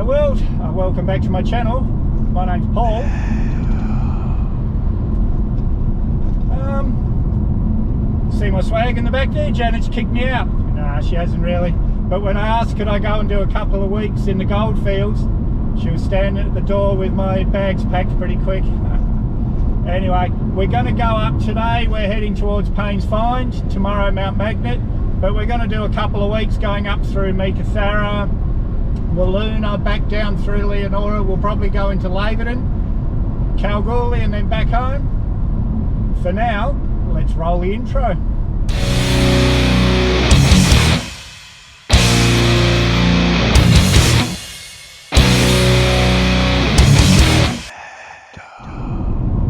Hello world, welcome back to my channel. My name's Paul. See my swag in the back there? Janet's kicked me out. Nah, she hasn't really. But when I asked could I go and do a couple of weeks in the Goldfields, she was standing at the door with my bags packed pretty quick. Anyway, we're going to go up today. We're heading towards Paynes Find, tomorrow Mount Magnet. But we're going to do a couple of weeks going up through Meekatharra, Walloona, back down through Leonora. We'll probably go into Laverton, Kalgoorlie and then back home. For now, let's roll the intro.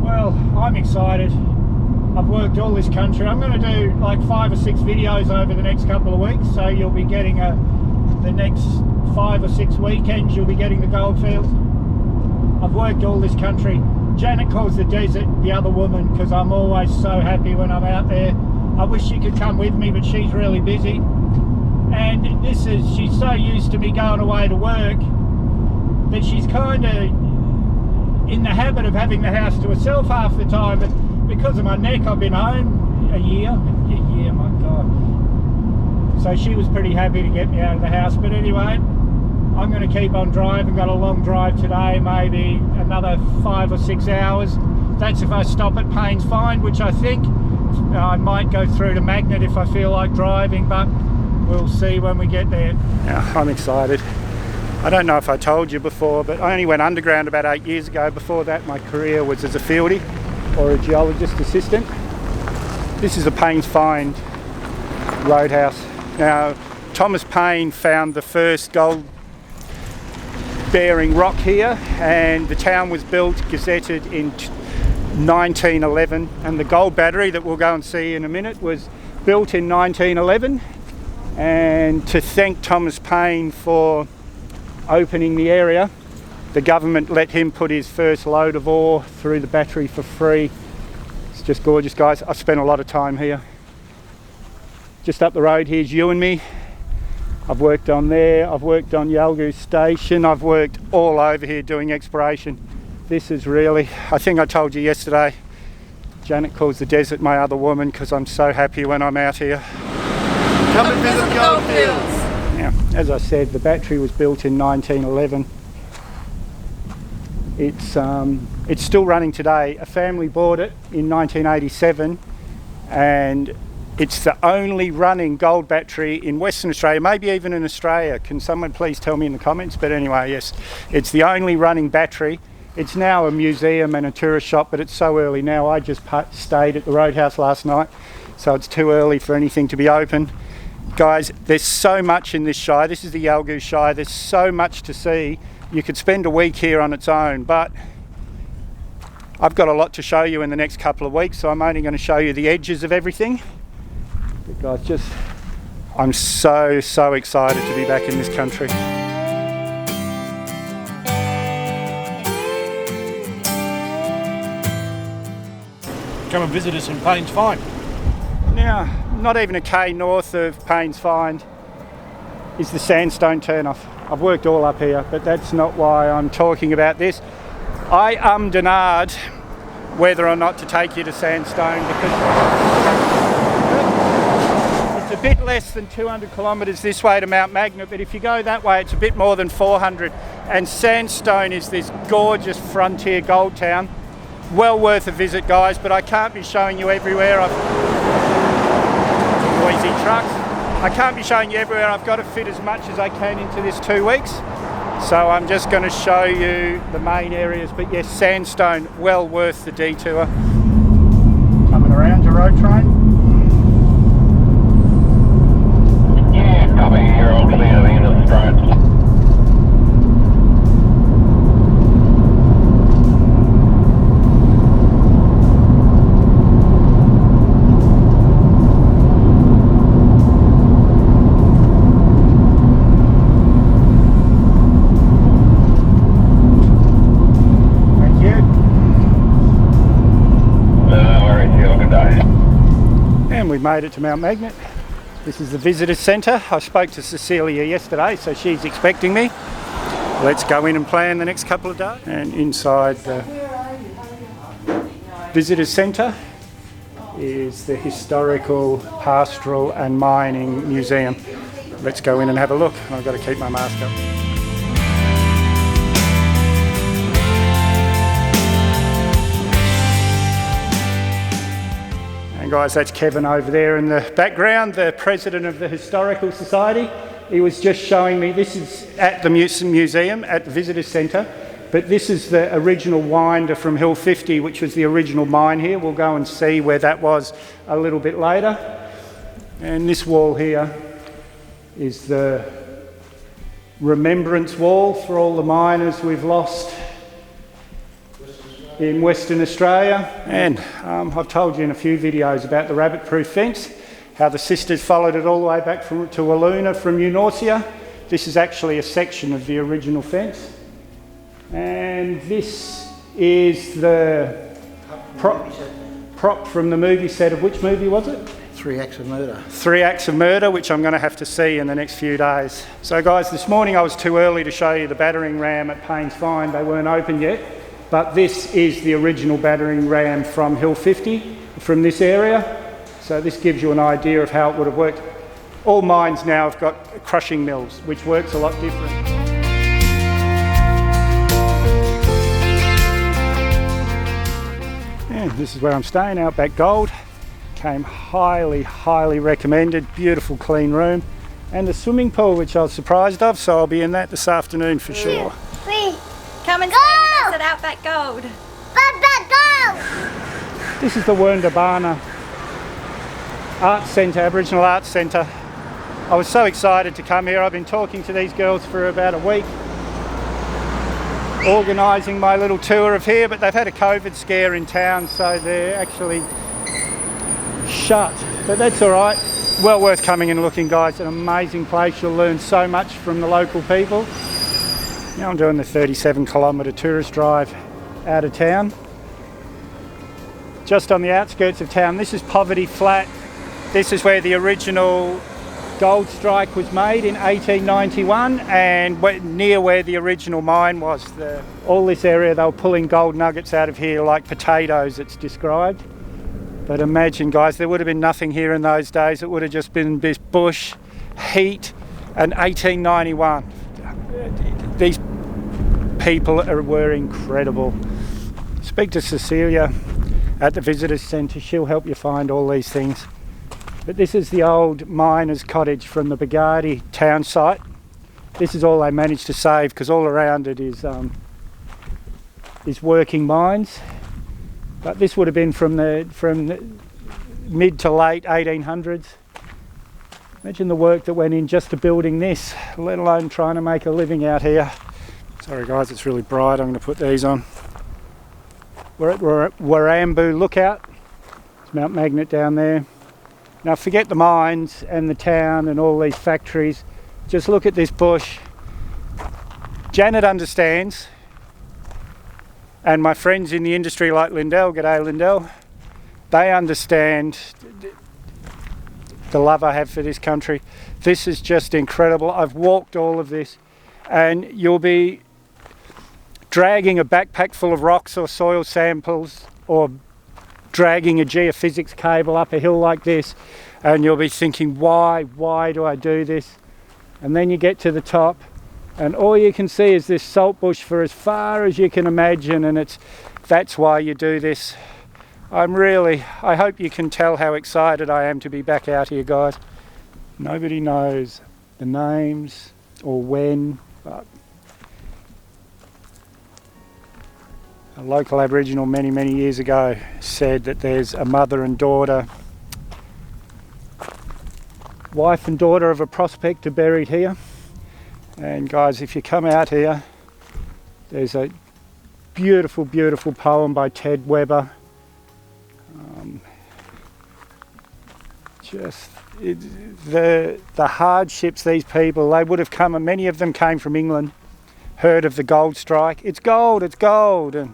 Well, I'm excited. I've worked all this country. I'm going to do like 5 or 6 videos over the next couple of weeks, so you'll be getting the next 5 or 6 weekends you'll be getting the Goldfields. I've worked all this country. Janet calls the desert the other woman because I'm always so happy when I'm out there. I wish she could come with me, but she's really busy. And she's so used to me going away to work that she's kind of in the habit of having the house to herself half the time. But because of my neck, I've been home a year, my God. So she was pretty happy to get me out of the house. But anyway, I'm going to keep on driving. Got a long drive today, maybe another 5 or 6 hours. That's if I stop at Paynes Find, which I think I might go through to Magnet if I feel like driving, but we'll see when we get there. Now, I'm excited. I don't know if I told you before, but I only went underground about 8 years ago. Before that, my career was as a fieldy or a geologist assistant. This is the Paynes Find roadhouse. Now, Thomas Paine found the first gold bearing rock here, and the town was built, gazetted in 1911, and the gold battery that we'll go and see in a minute was built in 1911. And to thank Thomas Paine for opening the area, the government let him put his first load of ore through the battery for free. It's just gorgeous, guys. I've spent a lot of time here. Just up the road here's you and me. I've worked on there, I've worked on Yalgoo Station, I've worked all over here doing exploration. This is really, I think I told you yesterday, Janet calls the desert my other woman because I'm so happy when I'm out here. Come and visit the Goldfields! Now, as I said, the battery was built in 1911. It's still running today. A family bought it in 1987, and it's the only running gold battery in Western Australia, maybe even in Australia. Can someone please tell me in the comments? But anyway, yes, it's the only running battery. It's now a museum and a tourist shop, but it's so early now. I just stayed at the Roadhouse last night, so it's too early for anything to be open. Guys, there's so much in this shire. This is the Yalgoo Shire. There's so much to see. You could spend a week here on its own, but I've got a lot to show you in the next couple of weeks, so I'm only going to show you the edges of everything. But guys, I'm so excited to be back in this country. Come and visit us in Paynes Find. Now, not even a K north of Paynes Find is the Sandstone turnoff. I've worked all up here, but that's not why I'm talking about this. I and ahed whether or not to take you to Sandstone because it's a bit less than 200 kilometres this way to Mount Magnet, but if you go that way it's a bit more than 400. And Sandstone is this gorgeous frontier gold town. Well worth a visit, guys, but I can't be showing you everywhere. Noisy trucks. I can't be showing you everywhere. I've got to fit as much as I can into this 2 weeks. So I'm just going to show you the main areas. But yes, Sandstone, well worth the detour. Coming around to Roadtrain. Yeah, copy. You're all clear to the end of the stride. We've made it to Mount Magnet. This is the visitor centre. I spoke to Cecilia yesterday, so she's expecting me. let's go in and plan the next couple of days. And inside the visitor centre is the Historical, Pastoral and Mining Museum. Let's go in and have a look. I've got to keep my mask up. And guys, that's Kevin over there in the background, the president of the Historical Society. He was just showing me, this is at the museum, at the visitor centre, but this is the original winder from Hill 50, which was the original mine here. We'll go and see where that was a little bit later. And this wall here is the remembrance wall for all the miners we've lost in Western Australia. And I've told you in a few videos about the rabbit-proof fence, how the sisters followed it all the way back to Walloona from Eunorcia. This is actually a section of the original fence. And this is the prop from the movie set of, which movie was it? 3 Acts of Murder. 3 Acts of Murder, which I'm going to have to see in the next few days. So guys, this morning I was too early to show you the battering ram at Paynes Find. They weren't open yet, but this is the original battering ram from Hill 50, from this area. So this gives you an idea of how it would have worked. All mines now have got crushing mills, which works a lot different. And this is where I'm staying, Outback Gold. Came highly recommended. Beautiful clean room. And the swimming pool, which I was surprised of, so I'll be in that this afternoon for sure. Come and stay with us at Outback Gold. Outback Gold! This is the Wurndabana Arts Centre, Aboriginal Arts Centre. I was so excited to come here. I've been talking to these girls for about a week, organising my little tour of here, but they've had a COVID scare in town, so they're actually shut. But that's all right. Well worth coming and looking, guys. An amazing place. You'll learn so much from the local people. Now I'm doing the 37-kilometre tourist drive out of town. Just on the outskirts of town. This is Poverty Flat. This is where the original gold strike was made in 1891, and near where the original mine was. All this area, they were pulling gold nuggets out of here like potatoes, it's described. But imagine, guys, there would have been nothing here in those days. It would have just been this bush, heat, and 1891. These people were incredible. Speak to Cecilia at the Visitors Centre. She'll help you find all these things. But this is the old Miners Cottage from the Bugatti town site. This is all they managed to save, because all around it is working mines. But this would have been from the mid to late 1800s. Imagine the work that went in just to building this, let alone trying to make a living out here. Sorry guys, it's really bright. I'm going to put these on. We're at Warrambu Lookout. It's Mount Magnet down there. Now forget the mines and the town and all these factories. Just look at this bush. Janet understands, and my friends in the industry like Lindell, g'day Lindell, they understand the love I have for this country. This is just incredible. I've walked all of this, and you'll be dragging a backpack full of rocks or soil samples, or dragging a geophysics cable up a hill like this, and you'll be thinking, why do I do this? And then you get to the top, and all you can see is this salt bush for as far as you can imagine, and that's why you do this. I hope you can tell how excited I am to be back out here, guys. Nobody knows the names or when, but a local Aboriginal many years ago said that there's a mother and daughter, wife and daughter of a prospector buried here. And guys, if you come out here, there's a beautiful poem by Ted Weber. The hardships these people, they would have come, and many of them came from England, heard of the gold strike. It's gold, and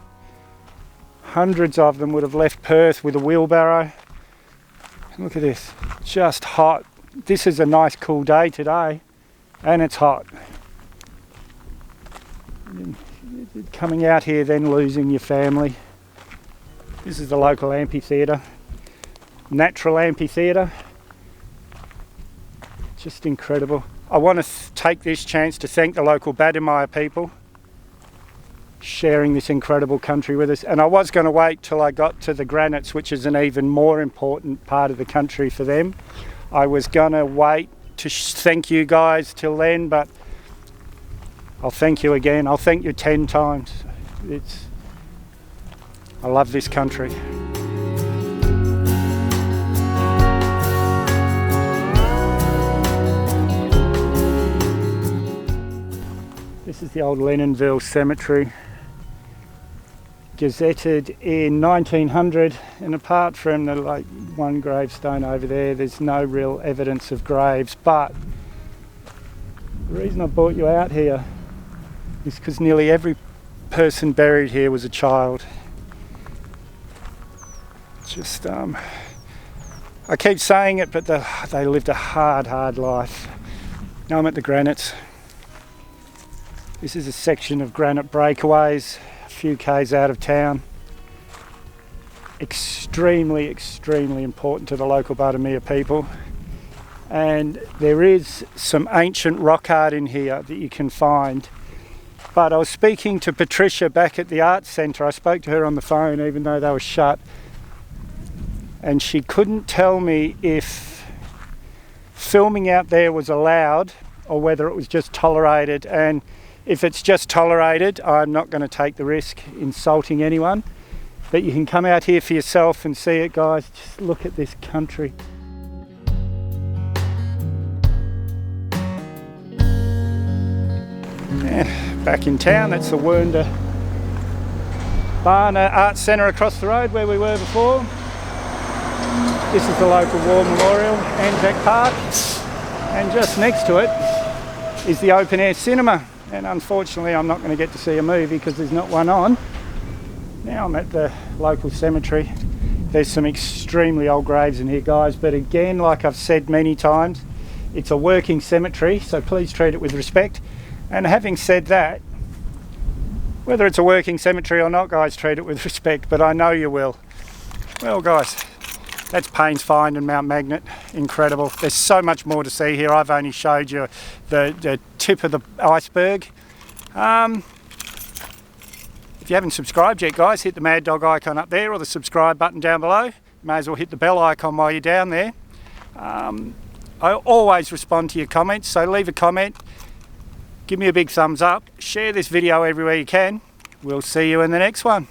hundreds of them would have left Perth with a wheelbarrow. Look at this, just hot. This is a nice cool day today, and it's hot. Coming out here, then losing your family. This is the local amphitheatre, natural amphitheatre. Just incredible. I want to take this chance to thank the local Badimaya people sharing this incredible country with us. And I was going to wait till I got to the granites, which is an even more important part of the country for them. I was going to wait to thank you guys till then, but I'll thank you again. I'll thank you 10 times. I love this country. This is the old Leninville Cemetery, gazetted in 1900, and apart from the one gravestone over there, there's no real evidence of graves. But the reason I brought you out here is because nearly every person buried here was a child. Just I keep saying it, but they lived a hard life. Now I'm at the granites. This is a section of granite breakaways, a few k's out of town. Extremely important to the local Badimaya people. And there is some ancient rock art in here that you can find. But I was speaking to Patricia back at the Arts Centre. I spoke to her on the phone even though they were shut. And she couldn't tell me if filming out there was allowed or whether it was just tolerated. And if it's just tolerated, I'm not going to take the risk insulting anyone. But you can come out here for yourself and see it, guys. Just look at this country. Yeah, back in town, that's the Wernda Barna Arts Centre across the road where we were before. This is the local war memorial, Anzac Park. And just next to it is the open air cinema. And unfortunately I'm not going to get to see a movie because there's not one on. Now I'm at the local cemetery. There's some extremely old graves in here, guys, but again, like I've said many times, it's a working cemetery, so please treat it with respect. And having said that, whether it's a working cemetery or not, guys, treat it with respect, but I know you will. Well, guys, that's Paynes Find and Mount Magnet. Incredible. There's so much more to see here. I've only showed you the tip of the iceberg. If you haven't subscribed yet, guys, hit the Mad Dog icon up there or the subscribe button down below. You may as well hit the bell icon while you're down there. I always respond to your comments, so leave a comment. Give me a big thumbs up. Share this video everywhere you can. We'll see you in the next one.